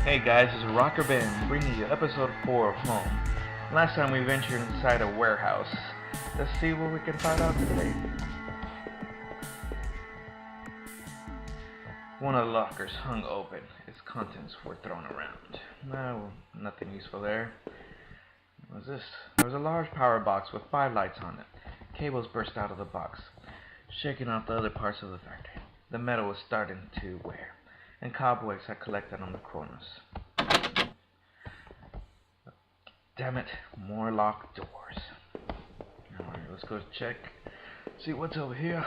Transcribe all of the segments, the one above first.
Hey guys, this is Rocker Ben bringing you episode 4 of Home. Last time we ventured inside a warehouse. Let's see what we can find out today. One of the lockers hung open. Its contents were thrown around. No, nothing useful there. What was this? There was a large power box with 5 lights on it. Cables burst out of the box, shaking out the other parts of the factory. The metal was starting to wear, and cobwebs had collected on the corners. Damn it, more locked doors. Alright, let's go check, see what's over here.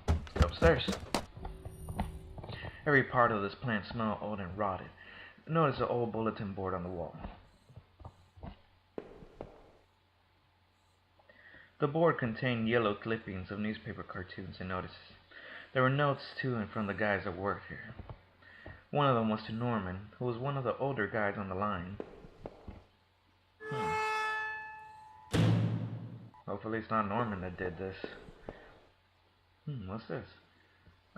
Let's go upstairs. Every part of this plant smelled old and rotted. Notice the old bulletin board on the wall. The board contained yellow clippings of newspaper cartoons and notices. There were notes to and from the guys that worked here. One of them was to Norman, who was one of the older guys on the line. Hopefully it's not Norman that did this. What's this?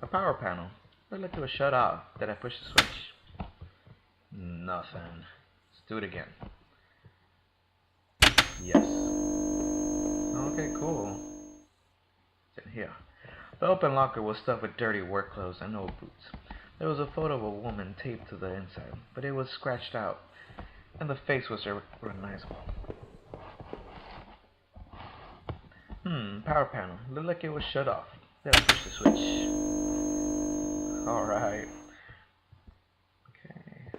A power panel. Looked like it was shut off. Did I push the switch? Nothing. Let's do it again. Yes. Okay, cool. It's in here. The open locker was stuffed with dirty work clothes and old boots. There was a photo of a woman taped to the inside, but it was scratched out, and the face was recognizable. Power panel. Looked like it was shut off. Then I push the switch. Alright. Okay.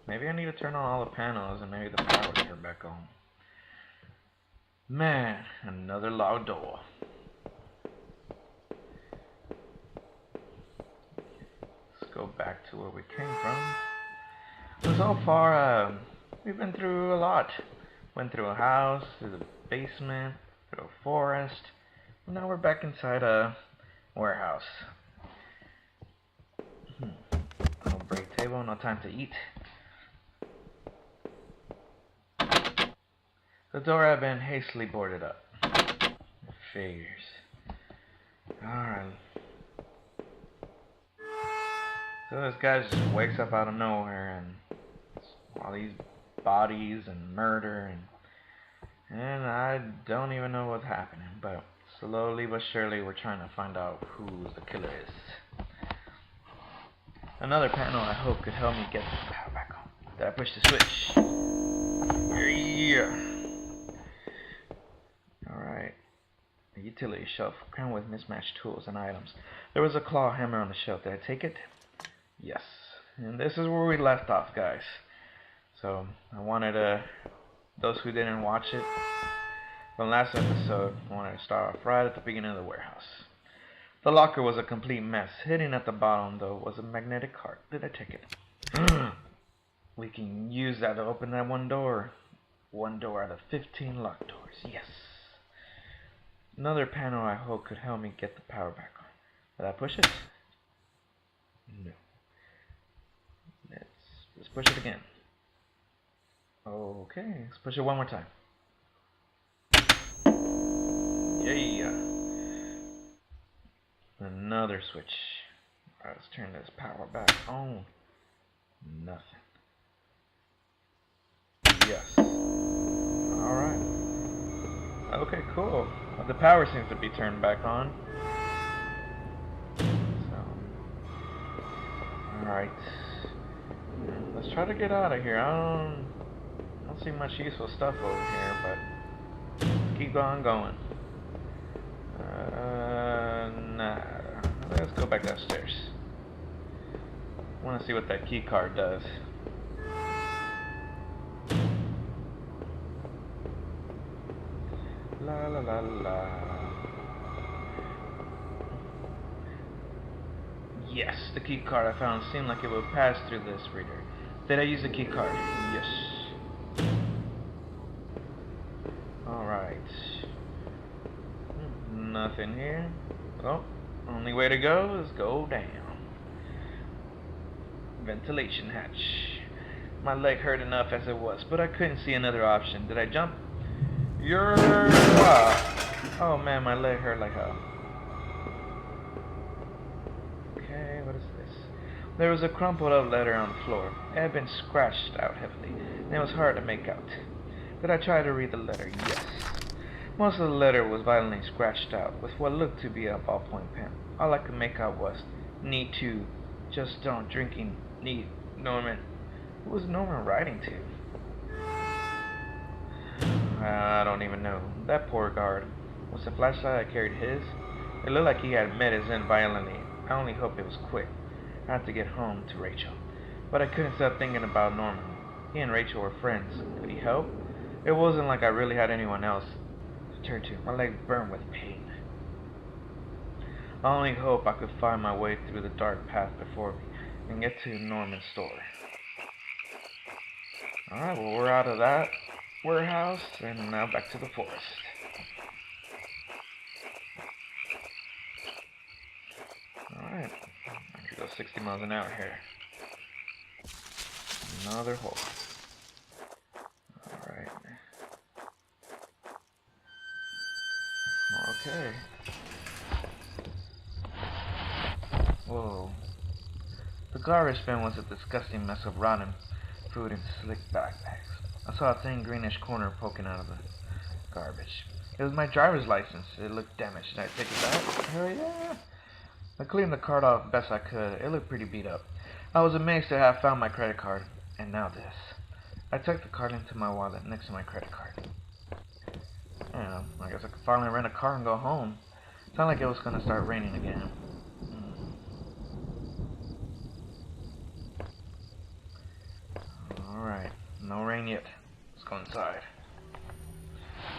Maybe I need to turn on all the panels and maybe the power will turn back on. Man, another locked door. Go back to where we came from. So far, we've been through a lot. Went through a house, through the basement, through a forest. And now we're back inside a warehouse. No break table, no time to eat. The door had been hastily boarded up. Figures. Alright. So this guy just wakes up out of nowhere and all these bodies and murder and I don't even know what's happening, but slowly but surely we're trying to find out who the killer is. Another panel I hope could help me get the power back on. Did I push the switch? Yeah. Alright. A utility shelf crammed with mismatched tools and items. There was a claw hammer on the shelf. Did I take it? Yes, and this is where we left off, guys. So I wanted those who didn't watch it from last episode, I wanted to start off right at the beginning of the warehouse. The locker was a complete mess. Hidden at the bottom, though, was a magnetic cart. Did I take it? We can use that to open that one door. One door out of 15 locked doors. Yes. Another panel I hope could help me get the power back on. Did I push it? No. Let's push it again. Okay, let's push it one more time. Yeah. Another switch. Alright, let's turn this power back on. Nothing. Yes. Alright. Okay, cool. Well, the power seems to be turned back on. Alright. Let's try to get out of here. I don't see much useful stuff over here, but let's keep on going. Nah. Let's go back downstairs. I want to see what that key card does. La la la la. Yes, the key card I found seemed like it would pass through this reader. Did I use the key card? Yes. Alright. Nothing here. Oh, only way to go is go down. Ventilation hatch. My leg hurt enough as it was, but I couldn't see another option. Did I jump? Oh man, my leg hurt like hell. Okay, what is this? There was a crumpled up letter on the floor. It had been scratched out heavily, and it was hard to make out. Did I try to read the letter? Yes. Most of the letter was violently scratched out with what looked to be a ballpoint pen. All I could make out was, "Need to. Just don't drinking. Need. Norman." Who was Norman writing to? I don't even know. That poor guard. Was the flashlight I carried his? It looked like he had met his end violently. I only hope it was quick. I had to get home to Rachel. But I couldn't stop thinking about Norman. He and Rachel were friends. Could he help? It wasn't like I really had anyone else to turn to. My leg burned with pain. I only hope I could find my way through the dark path before me and get to Norman's store. Alright, well, we're out of that warehouse and now back to the forest. Alright, I could go 60 miles an hour here. Another hole. Alright. Okay. Whoa. The garbage bin was a disgusting mess of rotten food and slick backpacks. I saw a thin greenish corner poking out of the garbage. It was my driver's license. It looked damaged. Did I take it back? Hell yeah. I cleaned the card off best I could. It looked pretty beat up. I was amazed to have found my credit card. And now this. I tucked the card into my wallet next to my credit card. I guess I could finally rent a car and go home. Sounded like it was going to start raining again. Alright, no rain yet. Let's go inside.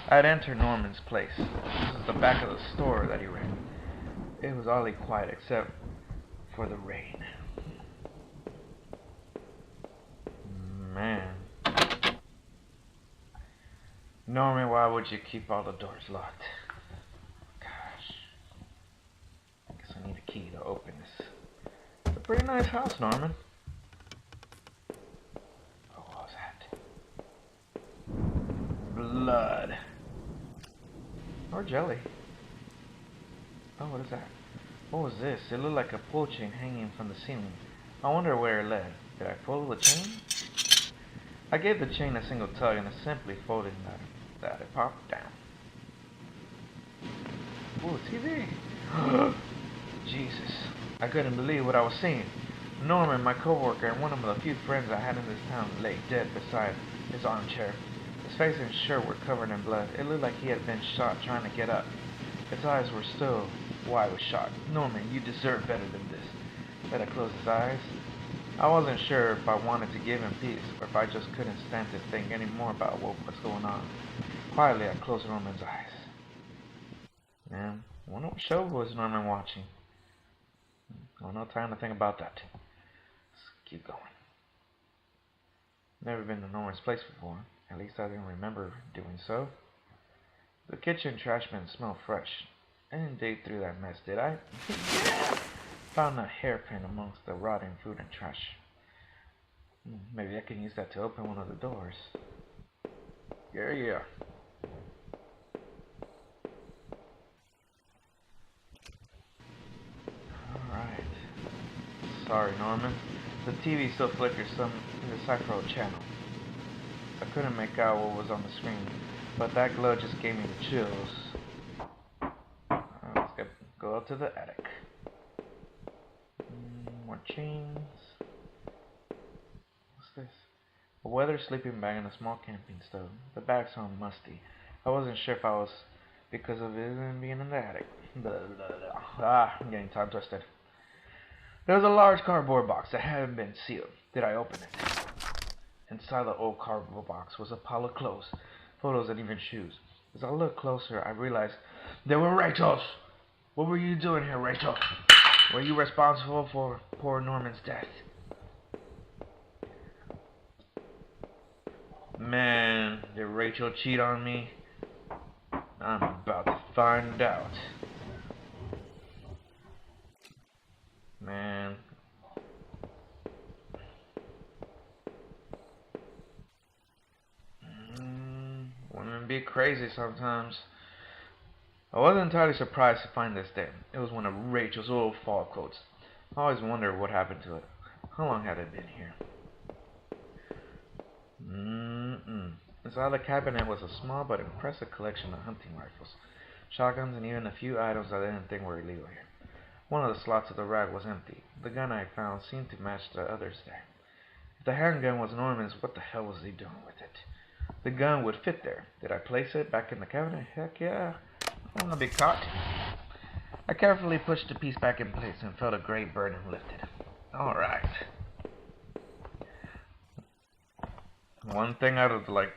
I had entered Norman's place. This was the back of the store that he ran. It was oddly quiet except for the rain. Man. Norman, why would you keep all the doors locked? Gosh. I guess I need a key to open this. It's a pretty nice house, Norman. Oh, what was that? Blood. Or jelly. Oh, what is that? What was this? It looked like a pull chain hanging from the ceiling. I wonder where it led. Did I pull the chain? I gave the chain a single tug and it simply folded that it popped down. Ooh, TV! Jesus. I couldn't believe what I was seeing. Norman, my coworker, and one of the few friends I had in this town lay dead beside his armchair. His face and shirt were covered in blood. It looked like he had been shot trying to get up. His eyes were still wide with shock. Norman, you deserve better than this. Did I close his eyes? I wasn't sure if I wanted to give him peace, or if I just couldn't stand to think any more about what was going on. Quietly, I closed Norman's eyes. Man, I wonder what show was Norman watching. Well, no time to think about that. Let's keep going. Never been to Norman's place before. At least I didn't remember doing so. The kitchen trash bin smelled fresh. I didn't dig through that mess, did I? Yeah! Found a hairpin amongst the rotting food and trash. Maybe I can use that to open one of the doors. Yeah. Alright. Sorry, Norman. The TV still flickers some indecipherable channel. I couldn't make out what was on the screen, but that glow just gave me the chills. Let's go up to the attic. More chains. What's this? A weathered sleeping bag and a small camping stove. The bag sounded musty. I wasn't sure if I was because of it being in the attic. I'm getting tongue twisted. There was a large cardboard box that hadn't been sealed. Did I open it? Inside the old cardboard box was a pile of clothes, photos, and even shoes. As I looked closer, I realized they were Rachel's. What were you doing here, Rachel? Were you responsible for poor Norman's death? Man, did Rachel cheat on me? I'm about to find out. Man. Women be crazy sometimes. I wasn't entirely surprised to find this dead. It was one of Rachel's old fall coats. I always wondered what happened to it. How long had I been here? Inside the cabinet was a small but impressive collection of hunting rifles, shotguns, and even a few items I didn't think were illegal here. One of the slots of the rack was empty. The gun I found seemed to match the others there. If the handgun was Norman's, what the hell was he doing with it? The gun would fit there. Did I place it back in the cabinet? Heck yeah. I don't want to be caught. I carefully pushed the piece back in place and felt a great burden lifted. Alright. One thing out of like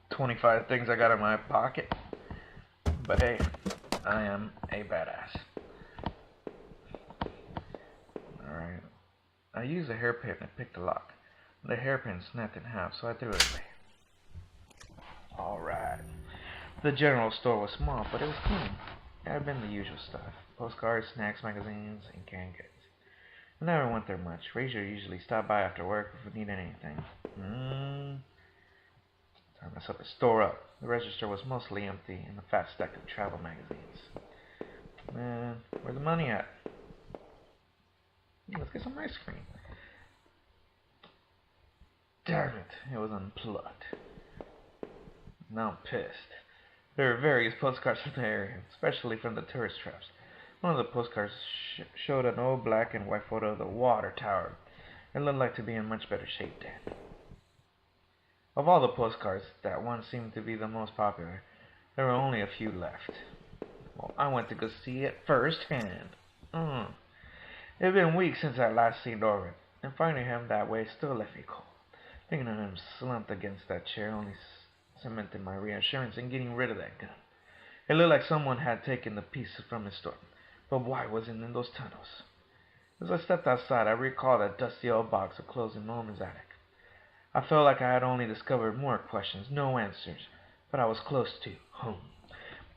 25 things I got in my pocket. But hey, I am a badass. Alright. I used a hairpin to pick the lock. The hairpin snapped in half, so I threw it away. Alright. The general store was small, but it was clean. It had been the usual stuff. Postcards, snacks, magazines, and canned goods. I never went there much. Razor usually stopped by after work if we needed anything. Time to set the store up. The register was mostly empty and a fat stack of travel magazines. Man, where's the money at? Let's get some ice cream. Damn it, it was unplugged. Now I'm pissed. There were various postcards from the area, especially from the tourist traps. One of the postcards showed an old black and white photo of the water tower. It looked like to be in much better shape then. Of all the postcards, that one seemed to be the most popular. There were only a few left. Well, I went to go see it firsthand. It had been weeks since I last seen Norman, and finding him that way still left me cold. Thinking of him slumped against that chair only cemented my reassurance in getting rid of that gun. It looked like someone had taken the piece from his store, but why was it in those tunnels? As I stepped outside, I recalled that dusty old box of clothes in Norman's attic. I felt like I had only discovered more questions, no answers, but I was close to home.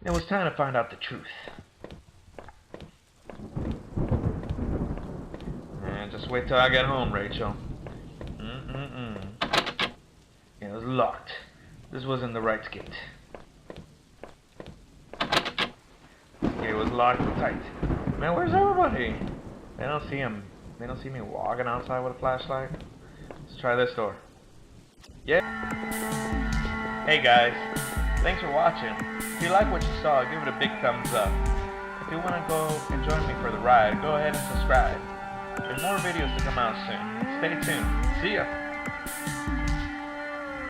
It was time to find out the truth. And just wait till I get home, Rachel. It was locked. This wasn't the right gate. It was locked tight. Man, where's everybody? They don't see him. They don't see me walking outside with a flashlight. Let's try this door. Yeah. Hey guys, thanks for watching. If you like what you saw, give it a big thumbs up. If you want to go and join me for the ride, go ahead and subscribe. There's more videos to come out soon. Stay tuned. See ya.